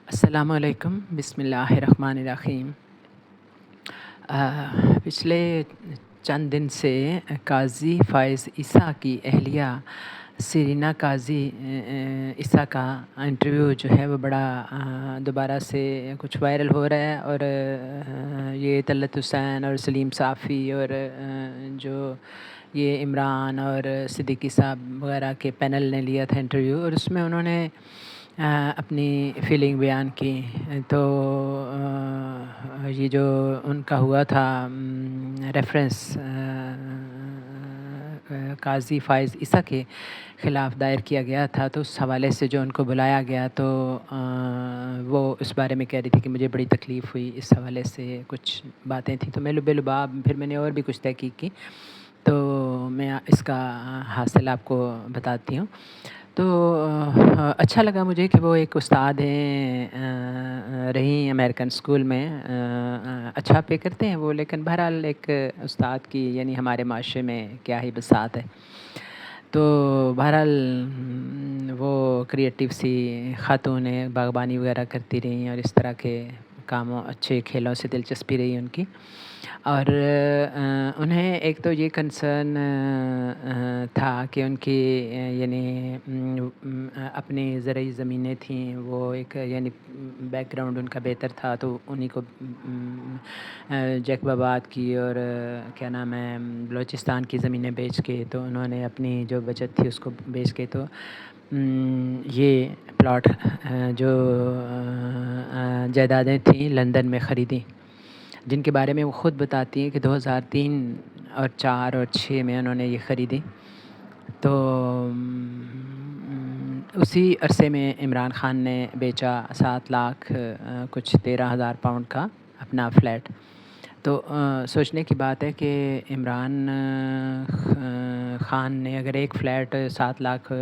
السلام علیکم، بسم اللہ الرحمن الرحیم۔ پچھلے چند دن سے قاضی فائز عیسیٰ کی اہلیہ سیرینا قاضی عیسیٰ کا انٹرویو جو ہے وہ بڑا دوبارہ سے کچھ وائرل ہو رہا ہے، اور یہ طلعت حسین اور سلیم صافی اور جو یہ عمران اور صدیقی صاحب وغیرہ کے پینل نے لیا تھا انٹرویو، اور اس میں انہوں نے اپنی فیلنگ بیان کی۔ تو یہ جو ان کا ہوا تھا ریفرنس قاضی فائز عیسیٰ کے خلاف دائر کیا گیا تھا، تو اس حوالے سے جو ان کو بلایا گیا تو وہ اس بارے میں کہہ رہی تھی کہ مجھے بڑی تکلیف ہوئی، اس حوالے سے کچھ باتیں تھیں۔ تو میں لبے لباب پھر میں نے اور بھی کچھ تحقیق کی، تو میں اس کا حاصل آپ کو بتاتی ہوں۔ تو اچھا لگا مجھے کہ وہ ایک استاد ہیں، رہی امریکن اسکول میں، اچھا پے کرتے ہیں وہ، لیکن بہرحال ایک استاد کی یعنی ہمارے معاشرے میں کیا ہی بساط ہے۔ تو بہرحال وہ کریٹیو سی خاتون ہیں، باغبانی وغیرہ کرتی رہیں، اور اس طرح کے کاموں، اچھے کھیلوں سے دلچسپی رہی ان کی۔ اور انہیں ایک تو یہ کنسرن تھا کہ ان کی یعنی اپنی زرعی زمینیں تھیں، وہ ایک یعنی بیک گراؤنڈ ان کا بہتر تھا، تو انہی کو جیکب آباد کی اور کیا نام ہے بلوچستان کی زمینیں بیچ کے، تو انہوں نے اپنی جو بچت تھی اس کو بیچ کے تو یہ پلاٹ جو جائیدادیں تھیں لندن میں خریدیں، جن کے بارے میں وہ خود بتاتی ہیں کہ 2003 اور 4 اور 6 میں انہوں نے یہ خریدی۔ تو اسی عرصے میں عمران خان نے بیچا 7 لاکھ کچھ 13,000 پاؤنڈ کا اپنا فلیٹ۔ تو سوچنے کی بات ہے کہ عمران خان نے اگر ایک فلیٹ 7 لاکھ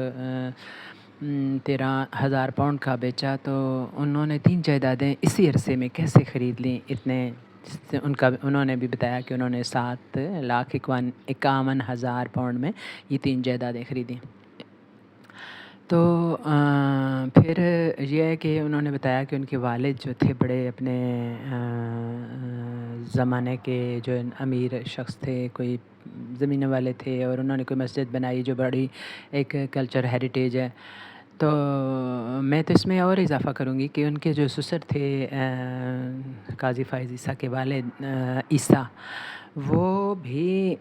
13,000 پاؤنڈ کا بیچا، تو انہوں نے 3 جائیدادیں اسی عرصے میں کیسے خرید لیں اتنے؟ انہوں نے بھی بتایا کہ انہوں نے 7,51,000 پاؤنڈ میں یہ 3 جائیدادیں خریدیں۔ تو پھر یہ ہے کہ انہوں نے بتایا کہ ان کے والد جو تھے بڑے اپنے زمانے کے جو امیر شخص تھے، کوئی زمینوں والے تھے، اور انہوں نے کوئی مسجد بنائی جو بڑی ایک کلچر ہیریٹیج ہے۔ تو میں تو اس میں اور اضافہ کروں گی کہ ان کے جو سسر تھے قاضی فائز عیسیٰ کے والد عیسیٰ، وہ بھی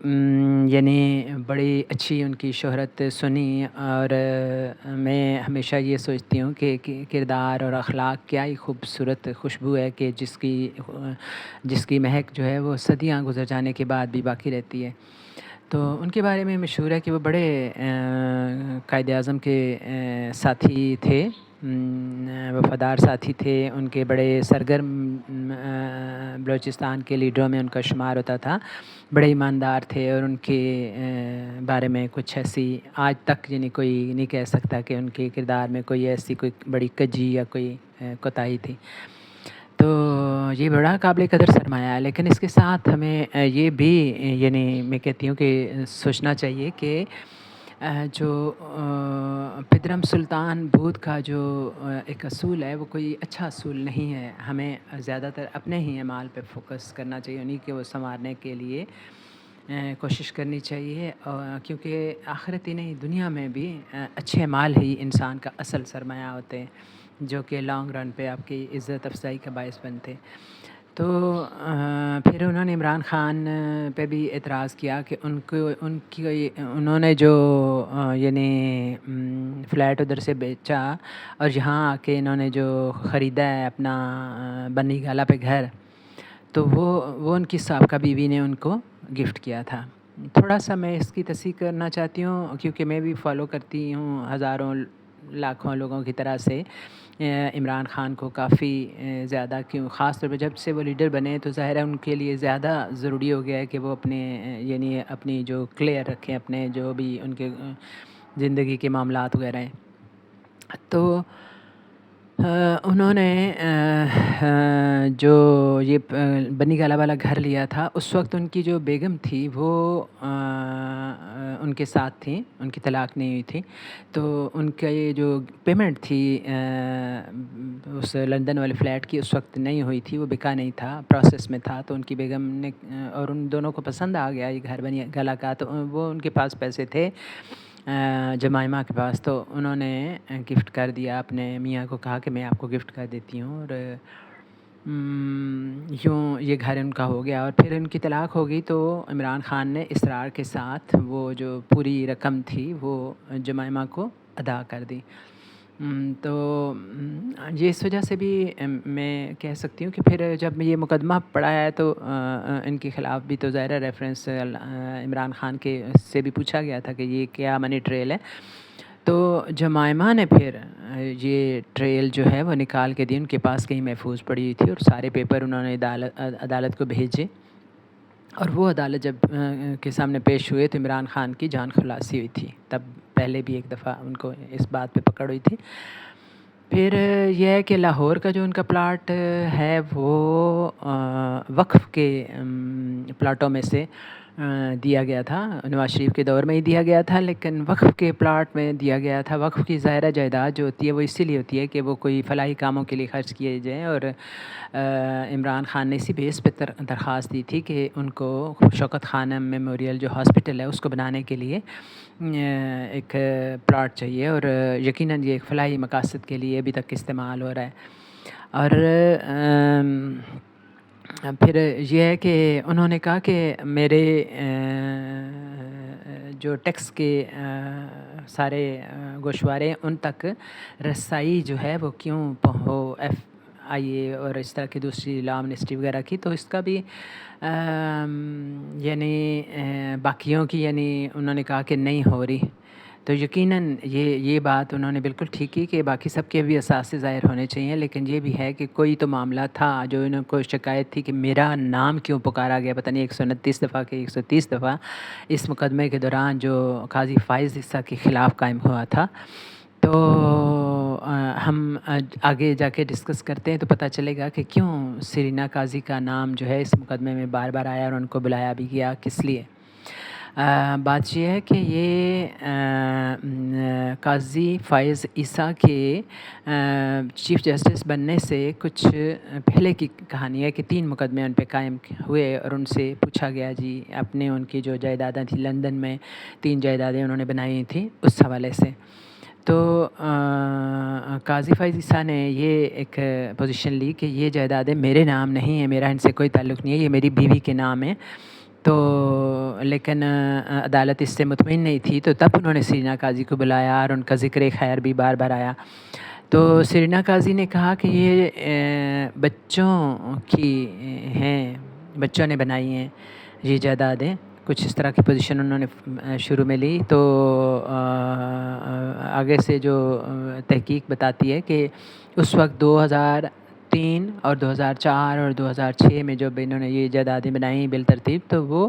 یعنی بڑی اچھی ان کی شہرت سنی، اور میں ہمیشہ یہ سوچتی ہوں کہ کردار اور اخلاق کیا ہی خوبصورت خوشبو ہے کہ جس کی مہک جو ہے وہ صدیاں گزر جانے کے بعد بھی باقی رہتی ہے۔ تو ان کے بارے میں مشہور ہے کہ وہ بڑے قائد اعظم کے ساتھی تھے، وفادار ساتھی تھے، ان کے بڑے سرگرم بلوچستان کے لیڈروں میں ان کا شمار ہوتا تھا، بڑے ایماندار تھے، اور ان کے بارے میں کچھ ایسی آج تک یعنی کوئی نہیں کہہ سکتا کہ ان کے کردار میں کوئی ایسی کوئی بڑی کجی یا کوئی کوتاہی تھی۔ تو یہ بڑا قابل قدر سرمایہ ہے، لیکن اس کے ساتھ ہمیں یہ بھی یعنی میں کہتی ہوں کہ سوچنا چاہیے کہ جو پدرم سلطان بودھ کا جو ایک اصول ہے وہ کوئی اچھا اصول نہیں ہے۔ ہمیں زیادہ تر اپنے ہی اعمال پہ فوکس کرنا چاہیے، انہیں کے وہ سنوارنے کے لیے کوشش کرنی چاہیے، کیونکہ آخرت ہی نہیں دنیا میں بھی اچھے اعمال ہی انسان کا اصل سرمایہ ہوتے ہیں، جو کہ لانگ رن پہ آپ کی عزت افزائی کا باعث بنتے۔ تو پھر انہوں نے عمران خان پہ بھی اعتراض کیا کہ انہوں نے جو یعنی فلیٹ ادھر سے بیچا، اور یہاں آ کے انہوں نے جو خریدا ہے اپنا بنی گالا پہ گھر، تو وہ ان کی سابقہ بیوی نے ان کو گفٹ کیا تھا۔ تھوڑا سا میں اس کی تصحیح کرنا چاہتی ہوں، کیونکہ میں بھی فالو کرتی ہوں ہزاروں لاکھوں لوگوں کی طرح سے عمران خان کو کافی زیادہ، کیوں خاص طور پہ جب سے وہ لیڈر بنے تو ظاہر ہے ان کے لیے زیادہ ضروری ہو گیا ہے کہ وہ اپنے یعنی اپنی جو کلیئر رکھیں اپنے جو بھی ان کے زندگی کے معاملات وغیرہ ہیں۔ تو انہوں نے جو یہ بنی گالا والا گھر لیا تھا، اس وقت ان کی جو بیگم تھی وہ ان کے ساتھ تھیں، ان کی طلاق نہیں ہوئی تھی، تو ان کا یہ جو پیمنٹ تھی اس لندن والے فلیٹ کی اس وقت نہیں ہوئی تھی، وہ بکا نہیں تھا، پروسیس میں تھا، تو ان کی بیگم نے اور ان دونوں کو پسند آ گیا یہ گھر بنی گلا کا، تو وہ ان کے پاس پیسے تھے جمائمہ کے پاس، تو انہوں نے گفٹ کر دیا، اپنے میاں کو کہا کہ میں آپ کو گفٹ کر دیتی ہوں، اور یوں یہ گھر ان کا ہو گیا۔ اور پھر ان کی طلاق ہو گئی تو عمران خان نے اصرار کے ساتھ وہ جو پوری رقم تھی وہ جمائمہ کو ادا کر دی۔ تو یہ اس وجہ سے بھی میں کہہ سکتی ہوں کہ پھر جب یہ مقدمہ پڑا ہے تو ان کے خلاف بھی تو ظاہر ریفرنس عمران خان کے سے بھی پوچھا گیا تھا کہ یہ کیا منی ٹریل ہے، تو جمائمہ نے پھر یہ ٹریل جو ہے وہ نکال کے دی، ان کے پاس کہیں محفوظ پڑی ہوئی تھی، اور سارے پیپر انہوں نے عدالت کو بھیجے، اور وہ عدالت جب کے سامنے پیش ہوئے تو عمران خان کی جان خلاصی ہوئی تھی، تب پہلے بھی ایک دفعہ ان کو اس بات پہ پکڑ ہوئی تھی۔ پھر یہ ہے کہ لاہور کا جو ان کا پلاٹ ہے وہ وقف کے پلاٹوں میں سے دیا گیا تھا، نواز شریف کے دور میں ہی دیا گیا تھا، لیکن وقف کے پلاٹ میں دیا گیا تھا۔ وقف کی ظاہرہ جائیداد جو ہوتی ہے وہ اسی لیے ہوتی ہے کہ وہ کوئی فلاحی کاموں کے لیے خرچ کیے جائیں، اور عمران خان نے اسی بیس پہ درخواست دی تھی کہ ان کو شوکت خانم میموریل جو ہاسپٹل ہے اس کو بنانے کے لیے ایک پلاٹ چاہیے، اور یقیناً یہ ایک فلاحی مقاصد کے لیے ابھی تک استعمال ہو رہا ہے۔ اور پھر یہ ہے کہ انہوں نے کہا کہ میرے جو ٹیکس کے سارے گوشوارے ان تک رسائی جو ہے وہ کیوں ہو FIA اور اس طرح کی دوسری لا منسٹری وغیرہ کی، تو اس کا بھی یعنی باقیوں کی یعنی انہوں نے کہا کہ نہیں ہو رہی، تو یقیناً یہ بات انہوں نے بالکل ٹھیک کی کہ باقی سب کے بھی اثاثے ظاہر ہونے چاہیے، لیکن یہ بھی ہے کہ کوئی تو معاملہ تھا جو انہوں کو شکایت تھی کہ میرا نام کیوں پکارا گیا، پتہ نہیں 129 دفعہ کہ 130 دفعہ اس مقدمے کے دوران جو قاضی فائز عیسیٰ کے خلاف قائم ہوا تھا۔ تو ہم آگے جا کے ڈسکس کرتے ہیں تو پتہ چلے گا کہ کیوں سرینا قاضی کا نام جو ہے اس مقدمے میں بار بار آیا اور ان کو بلایا بھی گیا، کس لیے۔ بات یہ ہے کہ یہ قاضی فائز عیسیٰ کے چیف جسٹس بننے سے کچھ پہلے کی کہانی ہے کہ 3 مقدمے ان پہ قائم ہوئے، اور ان سے پوچھا گیا جی اپنے ان کی جو جائیدادیں تھیں لندن میں 3 جائیدادیں انہوں نے بنائی تھیں اس حوالے سے، تو قاضی فائز عیسیٰ نے یہ ایک پوزیشن لی کہ یہ جائیدادیں میرے نام نہیں ہیں، میرا ان سے کوئی تعلق نہیں ہے، یہ میری بیوی کے نام ہے، تو لیکن عدالت اس سے مطمئن نہیں تھی، تو تب انہوں نے سرینا قاضی کو بلایا اور ان کا ذکر خیر بھی بار بار آیا، تو سرینا قاضی نے کہا کہ یہ بچوں کی ہیں، بچوں نے بنائی ہیں یہ جائیدادیں، کچھ اس طرح کی پوزیشن انہوں نے شروع میں لی، تو آگے سے جو تحقیق بتاتی ہے کہ اس وقت 2003 اور 2004 اور 2006 میں جب انہوں نے یہ جائیدادیں بنائیں بالترتیب، تو وہ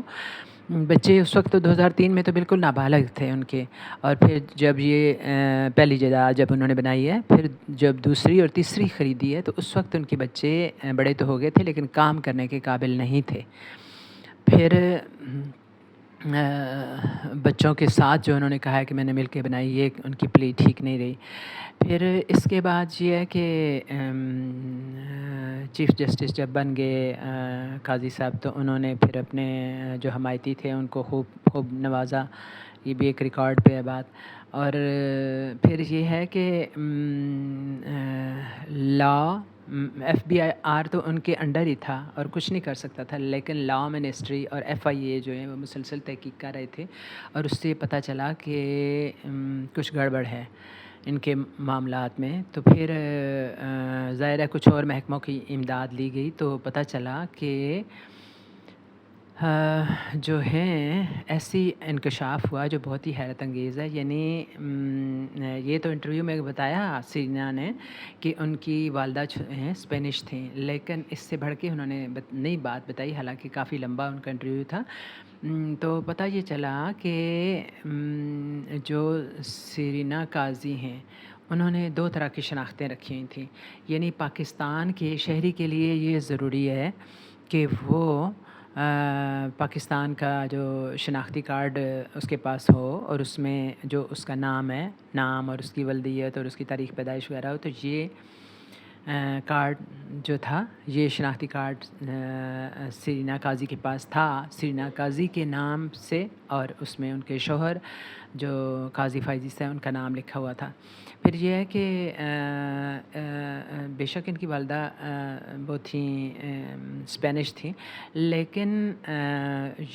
بچے اس وقت تو 2003 میں تو بالکل نابالغ تھے ان کے، اور پھر جب یہ پہلی جائیداد جب انہوں نے بنائی ہے، پھر جب دوسری اور تیسری خریدی ہے تو اس وقت ان کے بچے بڑے تو ہو گئے تھے لیکن کام کرنے کے قابل نہیں تھے۔ پھر بچوں کے ساتھ جو انہوں نے کہا ہے کہ میں نے مل کے بنائی، یہ ان کی پلی ٹھیک نہیں رہی۔ پھر اس کے بعد یہ ہے کہ چیف جسٹس جب بن گئے قاضی صاحب، تو انہوں نے پھر اپنے جو حمایتی تھے ان کو خوب نوازا، یہ بھی ایک ریکارڈ پہ ہے بات۔ اور پھر یہ ہے کہ لا FBIR تو ان کے انڈر ہی تھا اور کچھ نہیں کر سکتا تھا، لیکن لا منسٹری اور FIA جو ہیں وہ مسلسل تحقیق کر رہے تھے، اور اس سے پتہ چلا کہ کچھ گڑبڑ ہے ان کے معاملات میں، تو پھر ظاہر ہے کچھ اور محکموں کی امداد لی گئی، تو پتہ چلا کہ جو ہیں ایسی انکشاف ہوا جو بہت ہی حیرت انگیز ہے، یعنی یہ تو انٹرویو میں بتایا سرینا نے کہ ان کی والدہ ہیں اسپینش تھیں، لیکن اس سے بڑھ کے انہوں نے نئی بات بتائی، حالانکہ کافی لمبا ان کا انٹرویو تھا، تو پتہ یہ چلا کہ جو سرینا قاضی ہیں انہوں نے 2 طرح کی شناختیں رکھی ہوئی تھیں، یعنی پاکستان کے شہری کے لیے یہ ضروری ہے کہ وہ پاکستان کا جو شناختی کارڈ اس کے پاس ہو اور اس میں جو اس کا نام ہے، نام اور اس کی ولدیت اور اس کی تاریخ پیدائش وغیرہ ہو، تو یہ کارڈ جو تھا، یہ شناختی کارڈ سیرینا قاضی کے پاس تھا، سیرینا قاضی کے نام سے، اور اس میں ان کے شوہر جو قاضی فائز عیسیٰ ہیں ان کا نام لکھا ہوا تھا۔ پھر یہ ہے کہ بے شک ان کی والدہ وہ تھیں اسپینش تھیں، لیکن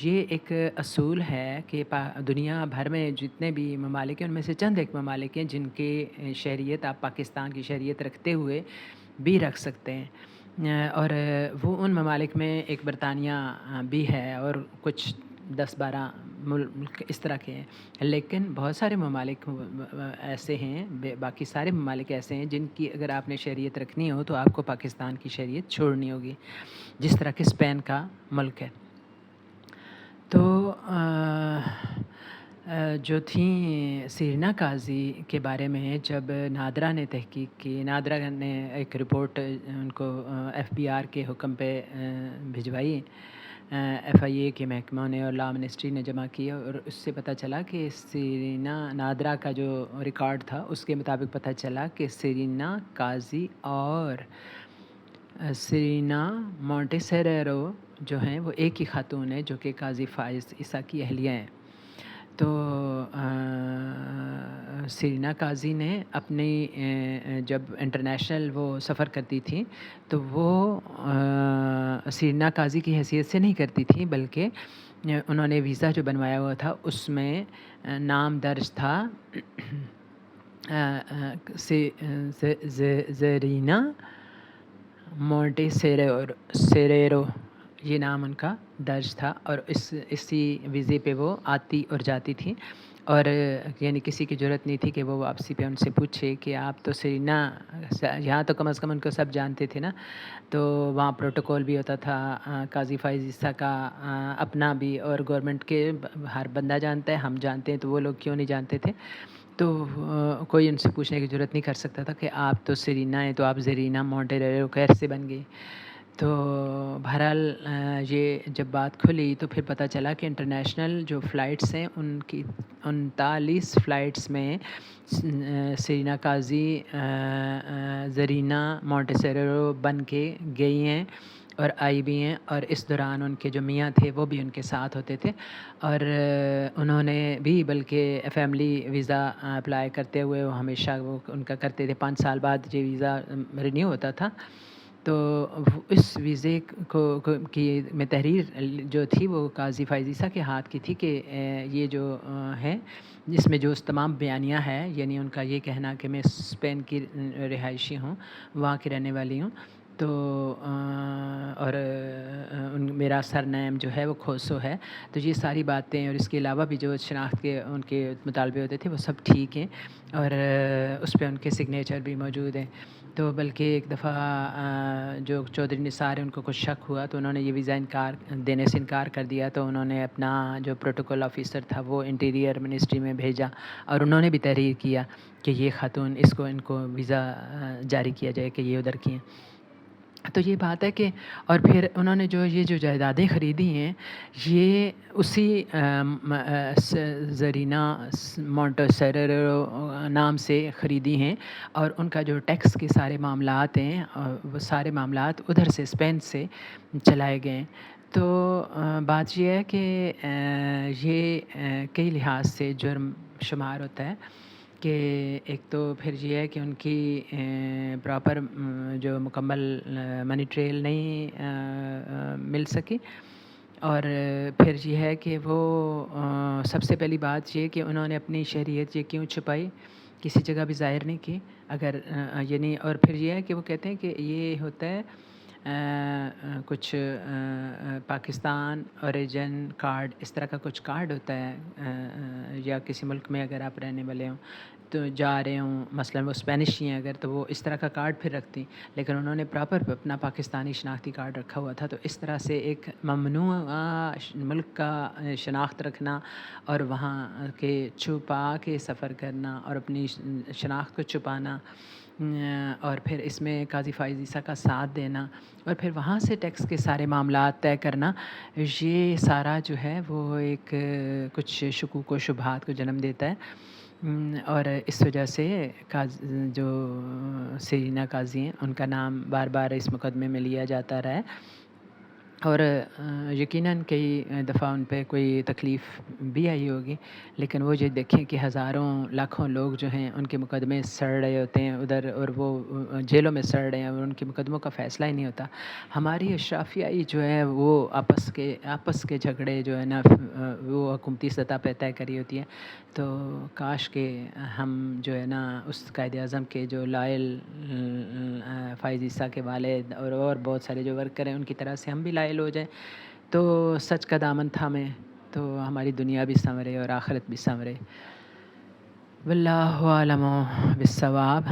یہ ایک اصول ہے کہ دنیا بھر میں جتنے بھی ممالک ہیں ان میں سے چند ایک ممالک ہیں جن کے شہریت آپ پاکستان کی شہریت رکھتے ہوئے بھی رکھ سکتے ہیں، اور وہ ان ممالک میں ایک برطانیہ بھی ہے اور کچھ 10-12 ملک اس طرح کے ہیں، لیکن بہت سارے ممالک ایسے ہیں، باقی سارے ممالک ایسے ہیں جن کی اگر آپ نے شہریت رکھنی ہو تو آپ کو پاکستان کی شہریت چھوڑنی ہوگی، جس طرح کہ اسپین کا ملک ہے۔ تو جو تھیں سیرینا قاضی کے بارے میں جب نادرا نے تحقیق کی، نادرا نے ایک رپورٹ ان کو ایف بی آر کے حکم پہ بھجوائی، ایف آئی اے کے محکموں نے اور لا منسٹری نے جمع کی، اور اس سے پتہ چلا کہ سیرینا نادرا کا جو ریکارڈ تھا اس کے مطابق پتہ چلا کہ سیرینا قاضی اور سیرینا مونٹیسیریرو جو ہیں وہ ایک ہی خاتون ہے جو کہ قاضی فائز عیسیٰ کی اہلیہ ہیں۔ تو سیرینا قاضی نے اپنی جب انٹرنیشنل وہ سفر کرتی تھیں تو وہ سیرینا قاضی کی حیثیت سے نہیں کرتی تھیں، بلکہ انہوں نے ویزا جو بنوایا ہوا تھا اس میں نام درج تھا زیرینا مونٹیسیریرو، یہ نام ان کا درج تھا، اور اسی ویزے پہ وہ آتی اور جاتی تھی، اور یعنی کسی کی ضرورت نہیں تھی کہ وہ واپسی پہ ان سے پوچھے کہ آپ تو سیرینا، یہاں تو کم از کم ان کو سب جانتے تھے نا، تو وہاں پروٹوکول بھی ہوتا تھا قاضی فائز عیسیٰ کا اپنا بھی، اور گورنمنٹ کے ہر بندہ جانتا ہے، ہم جانتے ہیں، تو وہ لوگ کیوں نہیں جانتے تھے؟ تو کوئی ان سے پوچھنے کی ضرورت نہیں کر سکتا تھا کہ آپ تو سیرینا ہیں تو آپ زیرینا مونٹیسیریرو کیسے بن گئی؟ تو بہرحال یہ جب بات کھلی تو پھر پتہ چلا کہ انٹرنیشنل جو فلائٹس ہیں ان کی 39 فلائٹس میں سیرینا قاضی زیرینا مونٹیسیریرو بن کے گئی ہیں اور آئی بھی ہیں، اور اس دوران ان کے جو میاں تھے وہ بھی ان کے ساتھ ہوتے تھے، اور انہوں نے بھی بلکہ فیملی ویزا اپلائی کرتے ہوئے وہ ہمیشہ وہ ان کا کرتے تھے، 5 سال بعد یہ ویزا رینیو ہوتا تھا، تو اس ویزے کی میں تحریر جو تھی وہ قاضی فائز عیسیٰ کے ہاتھ کی تھی کہ یہ جو ہے جس میں جو تمام بیانیہ ہے، یعنی ان کا یہ کہنا کہ میں اسپین کی رہائشی ہوں، وہاں کی رہنے والی ہوں، تو اور میرا سر نیم جو ہے وہ کھوسو ہے، تو یہ ساری باتیں اور اس کے علاوہ بھی جو شناخت کے ان کے مطالبے ہوتے تھے وہ سب ٹھیک ہیں، اور اس پہ ان کے سگنیچر بھی موجود ہیں۔ تو بلکہ ایک دفعہ جو چودھری نثار ہیں ان کو کچھ شک ہوا تو انہوں نے یہ ویزا دینے سے انکار کر دیا، تو انہوں نے اپنا جو پروٹوکول آفیسر تھا وہ انٹیریئر منسٹری میں بھیجا، اور انہوں نے بھی تحریر کیا کہ یہ خاتون ان کو ویزا جاری کیا جائے کہ یہ ادھر کی ہیں۔ تو یہ بات ہے کہ اور پھر انہوں نے یہ جو جائیدادیں خریدی ہیں یہ اسی زیرینا مونٹیسیریرو نام سے خریدی ہیں، اور ان کا جو ٹیکس کے سارے معاملات ہیں وہ سارے معاملات ادھر سے اسپین سے چلائے گئے ہیں۔ تو بات یہ ہے کہ یہ کئی لحاظ سے جرم شمار ہوتا ہے کہ ایک تو پھر یہ ہے کہ ان کی پراپر جو مکمل منی ٹریل نہیں مل سکی، اور پھر یہ ہے کہ وہ سب سے پہلی بات یہ کہ انہوں نے اپنی شہریت یہ کیوں چھپائی، کسی جگہ بھی ظاہر نہیں کی، اگر یعنی اور پھر یہ ہے کہ وہ کہتے ہیں کہ یہ ہوتا ہے کچھ پاکستان اوریجن کارڈ، اس طرح کا کچھ کارڈ ہوتا ہے، یا کسی ملک میں اگر آپ رہنے والے ہوں تو جا رہے ہوں، مثلا وہ اسپینش ہی ہیں اگر، تو وہ اس طرح کا کارڈ پھر رکھتی، لیکن انہوں نے پراپر اپنا پاکستانی شناختی کارڈ رکھا ہوا تھا، تو اس طرح سے ایک ممنوع ملک کا شناخت رکھنا اور وہاں کے چھپا کے سفر کرنا اور اپنی شناخت کو چھپانا، اور پھر اس میں قاضی فائز عیسیٰ کا ساتھ دینا، اور پھر وہاں سے ٹیکس کے سارے معاملات طے کرنا، یہ سارا جو ہے وہ ایک کچھ شکوک و شبہات کو جنم دیتا ہے۔ اور اس وجہ سے جو سیرینا قاضی ہیں ان کا نام بار بار اس مقدمے میں لیا جاتا رہا ہے، اور یقیناً کئی دفعہ ان پہ کوئی تکلیف بھی آئی ہوگی، لیکن وہ یہ دیکھیں کہ ہزاروں لاکھوں لوگ جو ہیں ان کے مقدمے سڑ رہے ہوتے ہیں ادھر، اور وہ جیلوں میں سڑ رہے ہیں اور ان کے مقدموں کا فیصلہ ہی نہیں ہوتا۔ ہماری اشرافیائی جو ہے وہ آپس کے جھگڑے جو ہے نا وہ حکومتی سطح پہ طے کری ہوتی ہے۔ تو کاش کہ ہم جو ہے نا اس قائد اعظم کے جو لائل فائز عیسیٰ کے والد اور بہت سارے جو ورکر ہیں ان کی طرح سے ہم بھی لائل ہو جائیں، تو سچ کا دامن تھامیں، تو ہماری دنیا بھی سنورے اور آخرت بھی سنورے۔ واللہ اعلم بالصواب۔